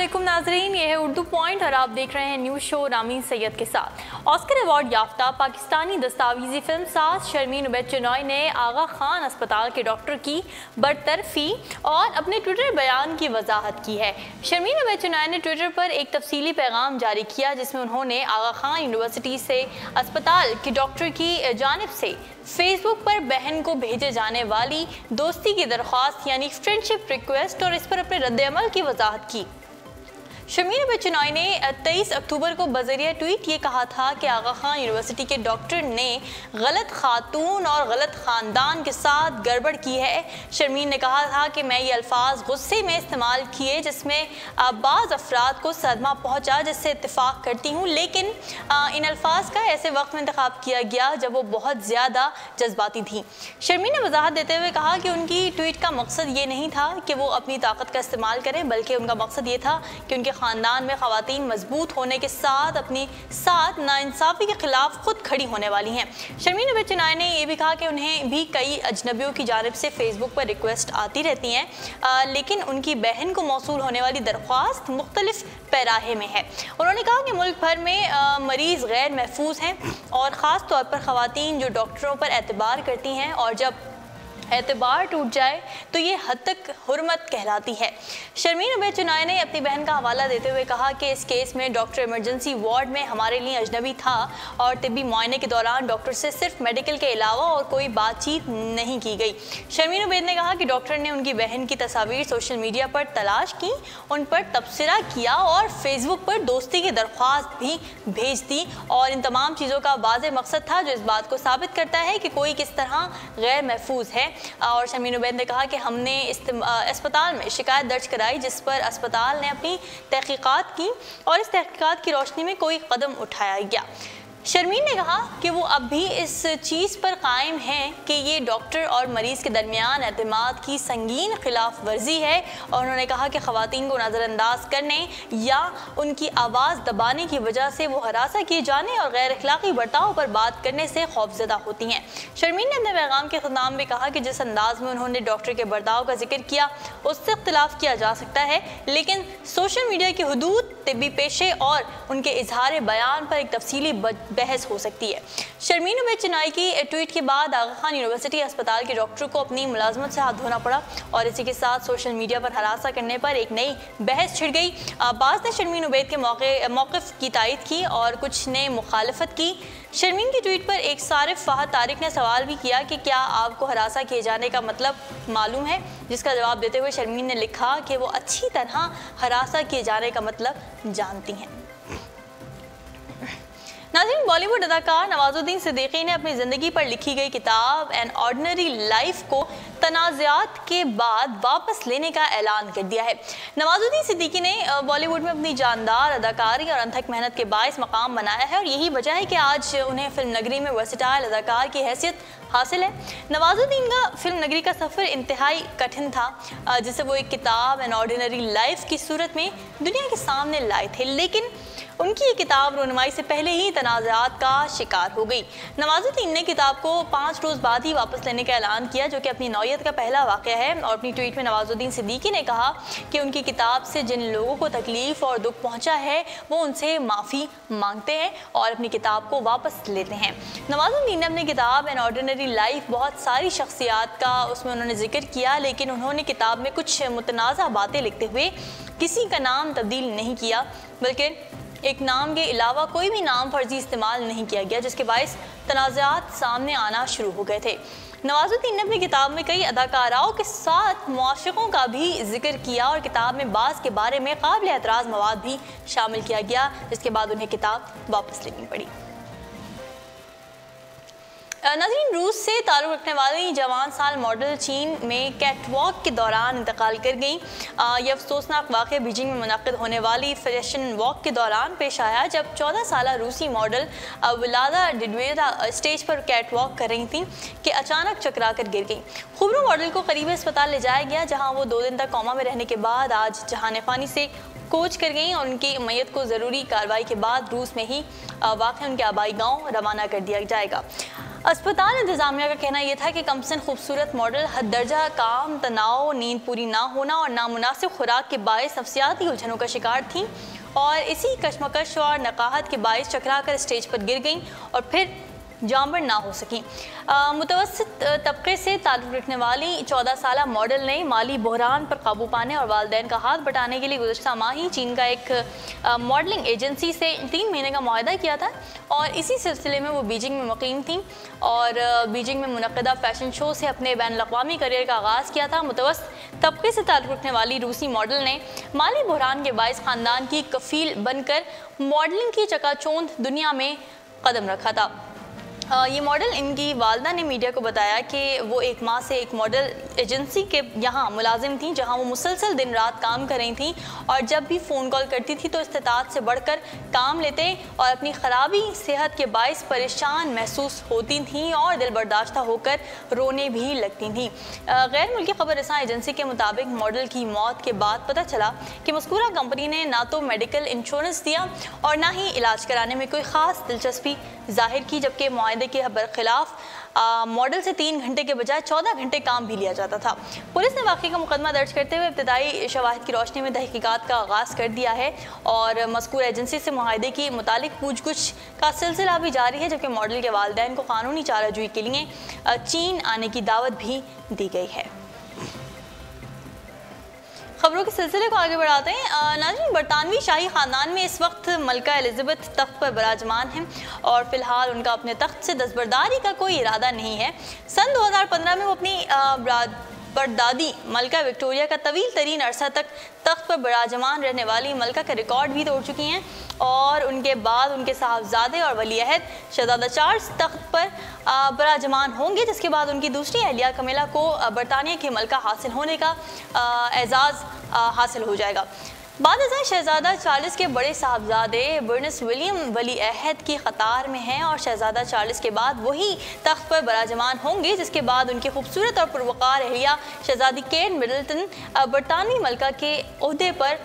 अस्सलामुअलैकुम नाजरीन, ये है उर्दू पॉइंट और आप देख रहे हैं न्यूज़ शो रामीन सैयद के साथ। ऑस्कर अवार्ड याफ्ता पाकिस्तानी दस्तावेजी फिल्म साज शर्मीन उबैद चिनॉय ने आगा खान अस्पताल के डॉक्टर की बरतरफी और अपने ट्विटर बयान की वजाहत की है। शर्मीन उबैद चिनॉय ने ट्विटर पर एक तफसीली पैगाम जारी किया जिसमें उन्होंने आगा खान यूनिवर्सिटी से अस्पताल के डॉक्टर की जानिब से फेसबुक पर बहन को भेजे जाने वाली दोस्ती की दरख्वास्त यानी फ्रेंडशिप रिक्वेस्ट और इस पर अपने रद्द-ए-अमल की वजाहत की। शर्मीन उबैद चिनॉय ने 23 अक्टूबर को बजरिया ट्वीट ये कहा था कि आगा खान यूनिवर्सिटी के डॉक्टर ने गलत खातून और गलत ख़ानदान के साथ गड़बड़ की है। शर्मीन ने कहा था कि मैं ये अल्फाज गुस्से में इस्तेमाल किए जिसमें बाज़ अफराद को सदमा पहुँचा, जिससे इत्तेफाक करती हूँ, लेकिन इन अल्फाज का ऐसे वक्त में इंतखाब किया गया जब वो बहुत ज़्यादा जज्बाती थी। शर्मीन ने वजाहत देते हुए कहा कि उनकी ट्वीट का मकसद ये नहीं था कि वो अपनी ताकत का इस्तेमाल करें, बल्कि उनका मकसद ये था कि उनके ख़ानदान में ख़वातीन मजबूत होने के साथ अपनी साथ नाइंसाफ़ी के ख़िलाफ़ खुद खड़ी होने वाली हैं। शर्मीन उबैद चिनॉय ने यह भी कहा कि उन्हें भी कई अजनबियों की जानिब से फेसबुक पर रिक्वेस्ट आती रहती हैं, लेकिन उनकी बहन को मौसूल होने वाली दरख्वास्त मुख्तलिफ पैराहे में है। उन्होंने कहा कि मुल्क भर में मरीज़ गैर महफूज हैं और ख़ास तौर पर ख़वातीन जो डॉक्टरों पर एतबार करती हैं, और जब एतबार टूट जाए तो ये हद तक हुर्मत कहलाती है। शर्मीन उबैद चिनॉय ने अपनी बहन का हवाला देते हुए कहा कि इस केस में डॉक्टर इमरजेंसी वार्ड में हमारे लिए अजनबी था और तिब्बी मुआयने के दौरान डॉक्टर से सिर्फ मेडिकल के अलावा और कोई बातचीत नहीं की गई। शर्मीन उबैद ने कहा कि डॉक्टर ने उनकी बहन की तस्वीर सोशल मीडिया पर तलाश की, उन पर तबसरा किया और फेसबुक पर दोस्ती की दरख्वास्त भी भेज दी, और इन तमाम चीज़ों का वाज़ेह मकसद था जो इस बात को साबित करता है कि कोई किस तरह गैर महफूज है। और शर्मीन उबैद ने कहा कि हमने अस्पताल में शिकायत दर्ज कराई, जिस पर अस्पताल ने अपनी तहकीकात की और इस तहकीकात की रोशनी में कोई कदम उठाया गया। शर्मीन ने कहा कि वो अब भी इस चीज़ पर कायम हैं कि ये डॉक्टर और मरीज़ के दरमियान एतमाद की संगीन खिलाफ वर्जी है, और उन्होंने कहा कि ख़वातीन को नज़रअंदाज करने या उनकी आवाज़ दबाने की वजह से वो हरासा किए जाने और गैर अखलाक़ी बर्ताव पर बात करने से खौफजदा होती हैं। शर्मीन ने अपने पैगाम के ख़िताम में कहा कि जिस अंदाज में उन्होंने डॉक्टर के बर्ताव का जिक्र किया उससे इख्तिलाफ किया जा सकता है, लेकिन सोशल मीडिया की हुदूद, तिब्बी पेशे और उनके इजहार बयान पर एक तफसीली बहस हो सकती है। शर्मीन उबैद चिनॉय की ट्वीट के बाद आगा खान यूनिवर्सिटी अस्पताल के डॉक्टर को अपनी मुलाजमत से हाथ धोना पड़ा और इसी के साथ सोशल मीडिया पर हरासा करने पर एक नई बहस छिड़ गई। बाज़ ने शर्मीन उबैद के मौक़िफ़ की तायद की और कुछ ने मुखालफत की। शर्मीन की ट्वीट पर एक सारिफ फ़हद तारिक ने सवाल भी किया कि क्या आपको हरासा किए जाने का मतलब मालूम है, जिसका जवाब देते हुए शर्मीन ने लिखा कि वो अच्छी तरह हरासा किए जाने का मतलब जानती हैं। नाज़रीन, बॉलीवुड अदाकार नवाजुद्दीन सिद्दीकी ने अपनी ज़िंदगी पर लिखी गई किताब एन ऑर्डिनरी लाइफ को तनाज़ात के बाद वापस लेने का ऐलान कर दिया है। नवाजुद्दीन सिद्दीकी ने बॉलीवुड में अपनी जानदार अदाकारी और अनथक मेहनत के बायस मकाम बनाया है और यही वजह है कि आज उन्हें फिल्म नगरी में वर्सेटाइल अदाकार की हैसियत हासिल है। नवाजुद्दीन का फिल्म नगरी का सफ़र इंतहाई कठिन था, जिसे वो एक किताब एन ऑर्डिनरी लाइफ की सूरत में दुनिया के सामने लाए थे, लेकिन उनकी ये किताब रोनुमाई से पहले ही तनाज़ात का शिकार हो गई। नवाजुद्दीन ने किताब को 5 रोज़ बाद ही वापस लेने का ऐलान किया, जो कि अपनी नौयत का पहला वाक़या है, और अपनी ट्वीट में नवाजुद्दीन सिद्दीकी ने कहा कि उनकी किताब से जिन लोगों को तकलीफ़ और दुख पहुंचा है वो उनसे माफ़ी मांगते हैं और अपनी किताब को वापस लेते हैं। नवाजुद्दीन ने अपनी किताब एन ऑर्डिनरी लाइफ बहुत सारी शख्सियात का उसमें उन्होंने जिक्र किया, लेकिन उन्होंने किताब में कुछ मुतनाज़ा बातें लिखते हुए किसी का नाम तब्दील नहीं किया, बल्कि एक नाम के अलावा कोई भी नाम फर्जी इस्तेमाल नहीं किया गया, जिसके बायस तनाज़ात सामने आना शुरू हो गए थे। नवाजुद्दीन ने अपनी किताब में कई अदाकाराओं के साथ मुआशिकों का भी जिक्र किया और किताब में बाज़ के बारे में काबिल एतराज़ मवाद भी शामिल किया गया, जिसके बाद उन्हें किताब वापस लेनी पड़ी। नाज़रीन, रूस से ताल्लुक़ रखने वाली जवान साल मॉडल चीन में कैटवॉक के दौरान इंतकाल कर गई। यह अफसोसनाक वाक़या बीजिंग में मुनक़िद होने वाली फैशन वॉक के दौरान पेश आया, जब 14 साला रूसी मॉडल व्लादा डिडवेरा स्टेज पर कैटवॉक कर रही थी कि अचानक चकरा कर गिर गई। खुबरू मॉडल को करीबी अस्पताल ले जाया गया, जहाँ वो 2 दिन तक कोमा में रहने के बाद आज जहान फ़ानी से कोच कर गई और उनकी मैयत को ज़रूरी कार्रवाई के बाद रूस में ही वाक़ उनके आबाई गाँव रवाना कर दिया जाएगा। अस्पताल इंतजामिया का कहना यह था कि कमसन खूबसूरत मॉडल हद दर्जा काम, तनाव, नींद पूरी ना होना और नामुनासिब खुराक के बायस नफसियाती उलझनों का शिकार थीं और इसी कशमकश और नकाहत के बायस चकरा कर स्टेज पर गिर गईं और फिर जांबर ना हो सकी। मुतवस्सित तबके से ताल्लुक़ रखने वाली 14 साला मॉडल ने माली बहरान पर काबू पाने और वालिदैन का हाथ बटाने के लिए गुज़श्ता माह ही चीन का एक मॉडलिंग एजेंसी से 3 महीने का मुआहदा किया था और इसी सिलसिले में वो बीजिंग में मुक़ीम थी और बीजिंग में मुनक़दा फ़ैशन शो से अपने बैनुल-अक़वामी करियर का आगाज़ किया था। मुतवस्सित तबके से ताल्लुक़ रखने वाली रूसी मॉडल ने माली बहरान के बायस ख़ानदान की कफ़ील बनकर मॉडलिंग की चकाचौंध दुनिया में कदम रखा था। ये मॉडल इनकी वालदा ने मीडिया को बताया कि वो 1 माह से एक मॉडल एजेंसी के यहाँ मुलाजिम थी जहाँ वो मुसलसल दिन रात काम कर रही थी और जब भी फ़ोन कॉल करती थी तो इस्तिताअत से बढ़कर काम लेते और अपनी ख़राबी सेहत के बायस परेशान महसूस होती थीं और दिल बर्दाश्ता होकर रोने भी लगती थीं। गैर मुल्की खबर रसां एजेंसी के मुताबिक मॉडल की मौत के बाद पता चला कि मज़कूरा कंपनी ने ना तो मेडिकल इंश्योरेंस दिया और ना ही इलाज कराने में कोई ख़ास दिलचस्पी जाहिर की, जबकि मुआहदे के बरखिलाफ मॉडल से 3 घंटे के बजाय 14 घंटे काम भी लिया जाता था। पुलिस ने वाक़े का मुकदमा दर्ज करते हुए इब्तदाई शवाहिद की रोशनी में तहकीकात का आगाज़ कर दिया है और मज़कूर एजेंसी से मुआहदे की मुतालिक पूछगछ का सिलसिला भी जारी है, जबकि मॉडल के वालिदैन को कानूनी चाराजोई के लिए चीन आने की दावत भी दी गई है। खबरों के सिलसिले को आगे बढ़ाते हैं। नाज़रीन, बरतानवी शाही ख़ानदान में इस वक्त मलका एलिज़ाबेथ तख्त पर विराजमान हैं और फ़िलहाल उनका अपने तख्त से दस्तबरदारी का कोई इरादा नहीं है। सन 2015 में वो अपनी परदादी मलका विक्टोरिया का तवील तरीन अरसा तक तख्त पर विराजमान रहने वाली मलका का रिकॉर्ड भी तोड़ चुकी हैं और उनके बाद उनके साहबजादे और वली अहद शहजादा चार्ल्स तख्त पर विराजमान होंगे, जिसके बाद उनकी दूसरी अहलिया कमिला को बरतानिया की मलका हासिल होने का एजाज़ हासिल हो जाएगा। बाद शहजादा चार्ल्स के बड़े साहबजादे प्रिंस विलियम वली अहद की कतार में हैं और शहजादा चार्ल्स के बाद वही तख्त पर विराजमान होंगे, जिसके बाद उनकी खूबसूरत और पुरवकार अहलिया शहजादी केट मिडलटन बरतानवी मलका के ओहदे पर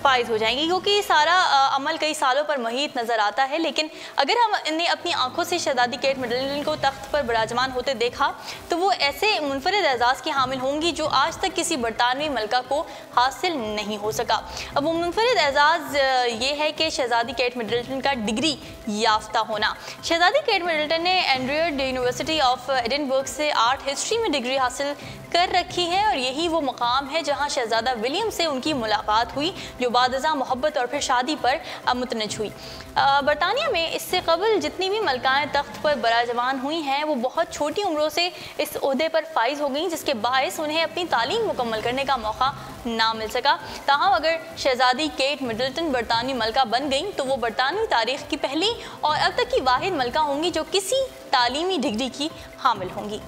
फायज हो जाएंगी, क्योंकि सारा अमल कई सालों पर मुहित नज़र आता है। लेकिन अगर हम इन्हें अपनी आंखों से शहजादी केट मिडलटन को तख्त पर विराजमान होते देखा तो वो ऐसे मुनफरिद एजाज़ की हामिल होंगी जो आज तक किसी बरतानवी मलका को हासिल नहीं हो सका। अब वो मुनफरिद एजाज़ ये है कि शहजादी केट मिडलटन का डिग्री याफ्ता होना। शहजादी केट मिडलटन ने एंड्रियड यूनिवर्सिटी ऑफ एडिनबर्ग से आर्ट हिस्ट्री में डिग्री हासिल कर रखी है और यही वो मकाम है जहाँ शहजादा विलियम से उनकी मुलाकात हुई, जो बादज़ा मोहब्बत और फिर शादी पर मुतनज हुई। बरतानिया में इससे कबल जितनी भी मलकाएँ तख्त पर विराजमान हुई हैं वो बहुत छोटी उम्रों से इस ओहदे पर फाइज हो गई, जिसके बायस उन्हें अपनी तालीम मुकम्मल करने का मौका ना मिल सका। ताहम अगर शहजादी केट मिडलटन बरतानवी मलका बन गई तो वो बरतानवी तारीख़ की पहली और अब तक की वाहिद मलका होंगी जो किसी तालीमी डिग्री की हामिल होंगी।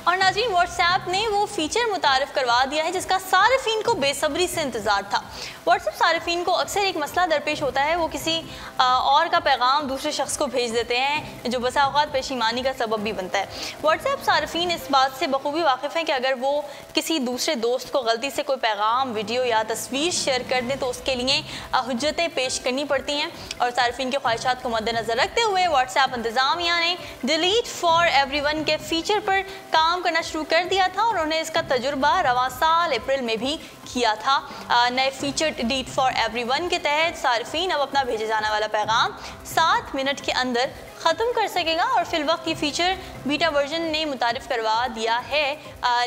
और नाज़रीन, व्हाट्सएप ने वो फ़ीचर मुतारिफ़ करवा दिया है जिसका सारिफीन को बेसब्री से इंतज़ार था। व्हाट्सएप सारिफीन को अक्सर एक मसला दरपेश होता है, वो किसी और का पैगाम दूसरे शख्स को भेज देते हैं जो बसा औक़ात पेशीमानी का सबब भी बनता है। व्हाट्सएप सारिफीन इस बात से बखूबी वाकिफ़ हैं कि अगर वो किसी दूसरे दोस्त को गलती से कोई पैगाम, वीडियो या तस्वीर शेयर कर दें तो उसके लिए हुज्जतें पेश करनी पड़ती हैं और सारिफीन के ख्वाहिशात को मद्देनज़र रखते हुए व्हाट्सएप इंतज़ामिया ने डिलीट फॉर एवरीवन के फ़ीचर पर काम करना शुरू कर दिया था और उन्होंने इसका तजुर्बा रवां साल अप्रैल में भी किया था। नए फीचर डिलीट फॉर एवरीवन के तहत सारिफीन अब अपना भेजे जाने वाला पैगाम 7 मिनट के अंदर ख़त्म कर सकेगा और फिलवक्त ये फ़ीचर बीटा वर्जन ने मुतारिफ़ करवा दिया है,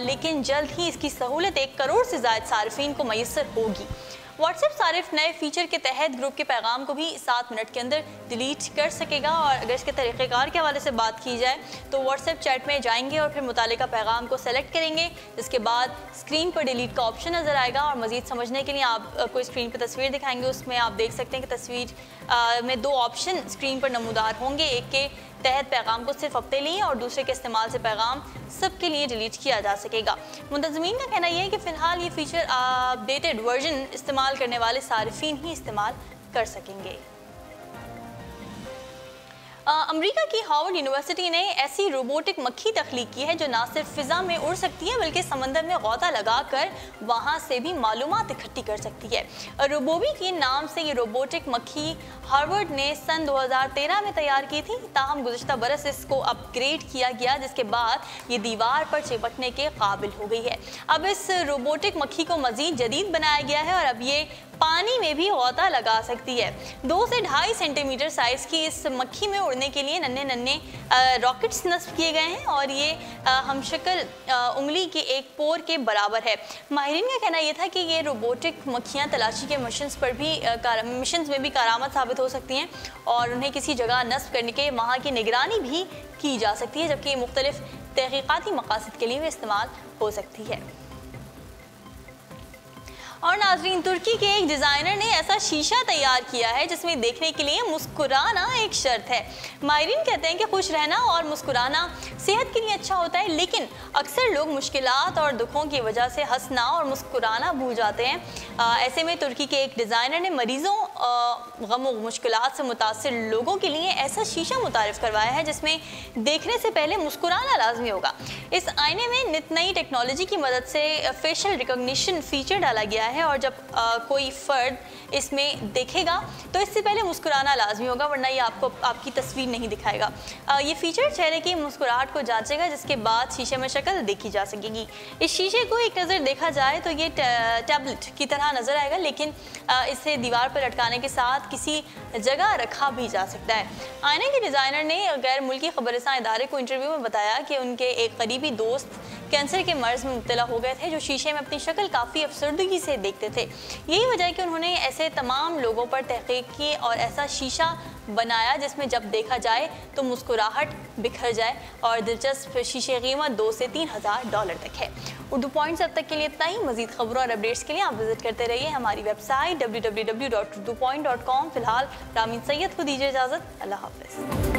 लेकिन जल्द ही इसकी सहूलत 1 करोड़ से ज़ायद सारिफीन को मैसर होगी। व्हाट्सएप सारिफ नए फीचर के तहत ग्रुप के पैगाम को भी 7 मिनट के अंदर डिलीट कर सकेगा और अगर इसके तरीक़ेकार के हवाले से बात की जाए तो व्हाट्सएप चैट में जाएंगे और फिर मुतालिका पैगाम को सेलेक्ट करेंगे, जिसके बाद स्क्रीन पर डिलीट का ऑप्शन नज़र आएगा और मज़ीद समझने के लिए आपको स्क्रीन पर तस्वीर दिखाएंगे। उसमें आप देख सकते हैं कि तस्वीर में 2 ऑप्शन स्क्रीन पर नमूदार होंगे, एक के तहत पैगाम को सिर्फ अपने लिए और दूसरे के इस्तेमाल से पैगाम सबके लिए डिलीट किया जा सकेगा। मुंतज़मीन का कहना यह है कि फ़िलहाल ये फ़ीचर अपडेटेड वर्जन इस्तेमाल करने वाले सारिफीन ही इस्तेमाल कर सकेंगे। अमेरिका की हार्वर्ड यूनिवर्सिटी ने ऐसी रोबोटिक मक्खी तख्लीक की है जो ना सिर्फ फिजा में उड़ सकती है बल्कि समंदर में गौता लगाकर वहां से भी मालूमात इकट्ठी कर सकती है। रोबोबी के नाम से ये रोबोटिक मक्खी हार्वर्ड ने सन 2013 में तैयार की थी। ताहम गुज़िश्ता बरस इसको अपग्रेड किया गया, जिसके बाद ये दीवार पर चिपकने के काबिल हो गई है। अब इस रोबोटिक मक्खी को मजीद जदीद बनाया गया है और अब ये पानी में भी गौता लगा सकती है। 2 से 2.5 सेंटीमीटर साइज की इस मक्खी में उड़ने के लिए नन्हे रॉकेट्स नस्ब किए गए हैं और ये हमशक्ल उंगली के एक पोर के बराबर है। माहिरीन का कहना यह था कि ये रोबोटिक मक्खियाँ तलाशी के मिशंस में भी कारामद साबित हो सकती हैं और उन्हें किसी जगह नस्ब करने के वहाँ की निगरानी भी की जा सकती है, जबकि मुख्तलिफ तहकीकाती मकासद के लिए भी इस्तेमाल हो सकती है। और नाज़रीन, तुर्की के एक डिज़ाइनर ने ऐसा शीशा तैयार किया है जिसमें देखने के लिए मुस्कुराना एक शर्त है। माहिरीन कहते हैं कि खुश रहना और मुस्कुराना सेहत के लिए अच्छा होता है, लेकिन अक्सर लोग मुश्किलात और दुखों की वजह से हंसना और मुस्कुराना भूल जाते हैं। ऐसे में तुर्की के एक डिज़ाइनर ने मरीज़ों गम और मुश्किलात से मुतासिर लोगों के लिए ऐसा शीशा मुतारिफ करवाया है जिसमें देखने से पहले मुस्कुराना लाजमी होगा। इस आईने में नित नई टेक्नोलॉजी की मदद से फेशियल रिकॉग्निशन फीचर डाला गया है और जब कोई फ़र्द इसमें देखेगा तो इससे पहले मुस्कुराना लाजमी होगा, वरना ये आपको आपकी तस्वीर नहीं दिखाएगा। ये फीचर चेहरे की मुस्कुराहट को जांचेगा, जिसके बाद शीशे में शक्ल देखी जा सकेगी। इस शीशे को एक नज़र देखा जाए तो ये टैबलेट की तरह नज़र आएगा, लेकिन इसे दीवार पर लटकाने के साथ किसी जगह रखा भी जा सकता है। आईने के डिज़ाइनर ने गैर मुल्की खबरसां इदारे को इंटरव्यू में बताया कि उनके एक करीबी दोस्त कैंसर के मर्ज में मुब्तला हो गए थे, जो शीशे में अपनी शक्ल काफ़ी अफसरदगी से देखते थे। यही वजह है कि उन्होंने ऐसे तमाम लोगों पर तहकीक की और ऐसा शीशा बनाया जिसमें जब देखा जाए तो मुस्कुराहट बिखर जाए। और दिलचस्प शीशे की कीमत $2 से $3,000 तक है। उर्दू पॉइंट्स अब तक के लिए इतना ही। मजीद खबरों और अपडेट्स के लिए आप विजिट करते रहिए हमारी वेबसाइट www.urdupoint.com। फिलहाल रामीन सैयद को दीजिए इजाज़त। अल्लाह हाफ़िज़।